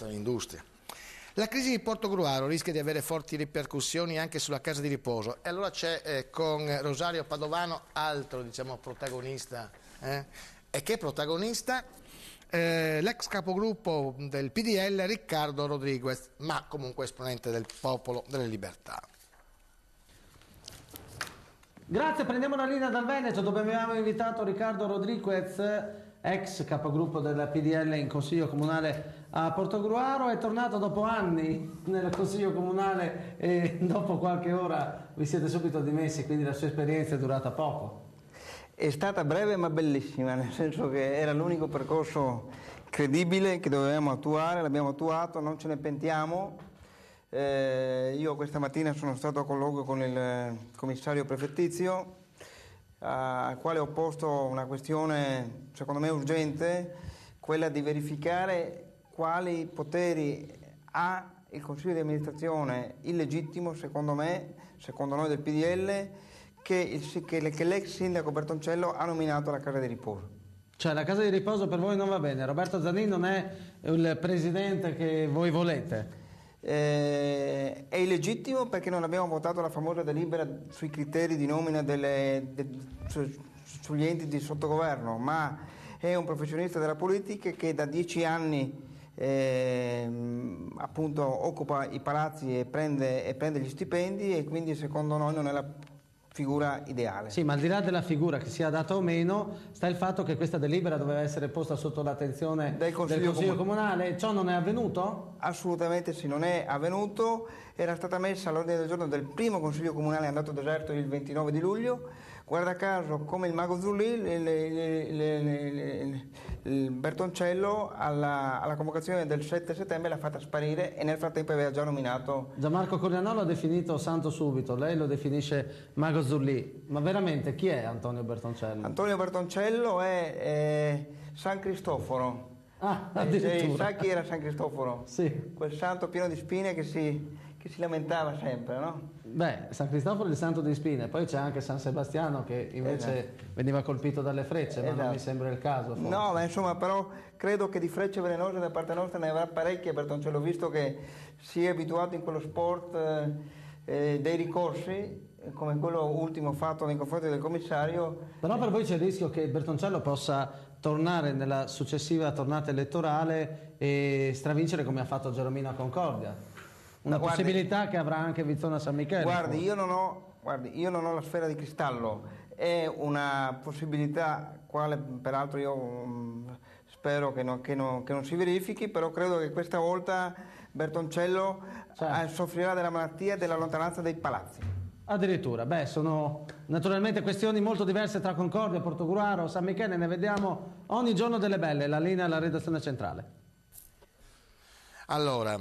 industria. La crisi di Portogruaro rischia di avere forti ripercussioni anche sulla casa di riposo e allora c'è con Rosario Padovano, altro protagonista, e che protagonista? L'ex capogruppo del PDL Riccardo Rodriguez, ma comunque esponente del Popolo delle Libertà. Grazie, prendiamo la linea dal Veneto dove abbiamo invitato Riccardo Rodriguez, ex capogruppo del PDL in Consiglio Comunale a Portogruaro. È tornato dopo anni nel Consiglio Comunale e dopo qualche ora vi siete subito dimessi, quindi la sua esperienza è durata poco. È stata breve ma bellissima, nel senso che era l'unico percorso credibile che dovevamo attuare, l'abbiamo attuato, non ce ne pentiamo. Io questa mattina sono stato a colloquio con il commissario prefettizio, al quale ho posto una questione secondo me urgente, quella di verificare quali poteri ha il Consiglio di amministrazione illegittimo, secondo me, secondo noi del PDL, che l'ex sindaco Bertoncello ha nominato alla casa di riposo. Cioè la casa di riposo per voi non va bene, Roberto Zannin non è il presidente che voi volete? È illegittimo perché non abbiamo votato la famosa delibera sui criteri di nomina sugli enti di sottogoverno, ma è un professionista della politica che da 10 anni appunto occupa i palazzi e prende gli stipendi, e quindi secondo noi non è la figura ideale. Sì, ma al di là della figura che sia data o meno, sta il fatto che questa delibera doveva essere posta sotto l'attenzione del Consiglio Comunale. Ciò non è avvenuto? Assolutamente sì, non è avvenuto. Era stata messa all'ordine del giorno del primo Consiglio Comunale andato deserto il 29 di luglio. Guarda caso, come il mago Zurlì, il Bertoncello alla convocazione del 7 settembre l'ha fatta sparire e nel frattempo aveva già nominato... Gianmarco Corianò l'ha definito santo subito, lei lo definisce mago Zurlì. Ma veramente chi è Antonio Bertoncello? Antonio Bertoncello è San Cristoforo. Ah, addirittura. Sa chi era San Cristoforo? Sì. Quel santo pieno di spine che si lamentava sempre, no? Beh, San Cristoforo è il santo di spine, poi c'è anche San Sebastiano che invece veniva colpito dalle frecce, ma non mi sembra il caso. Forse. No, ma insomma, però credo che di frecce velenose da parte nostra ne avrà parecchie, Bertoncello, visto che si è abituato in quello sport dei ricorsi, come quello ultimo fatto nei confronti del commissario. Però per voi c'è il rischio che Bertoncello possa tornare nella successiva tornata elettorale e stravincere come ha fatto Geromino a Concordia? Una possibilità che avrà anche Vizzona San Michele. Guardi, io non ho la sfera di cristallo, è una possibilità, quale peraltro io spero che non si verifichi, però credo che questa volta Bertoncello soffrirà della malattia e della lontananza dei palazzi. Addirittura, beh, sono naturalmente questioni molto diverse tra Concordia, Portogruaro, San Michele, ne vediamo ogni giorno delle belle. La linea alla redazione centrale. Allora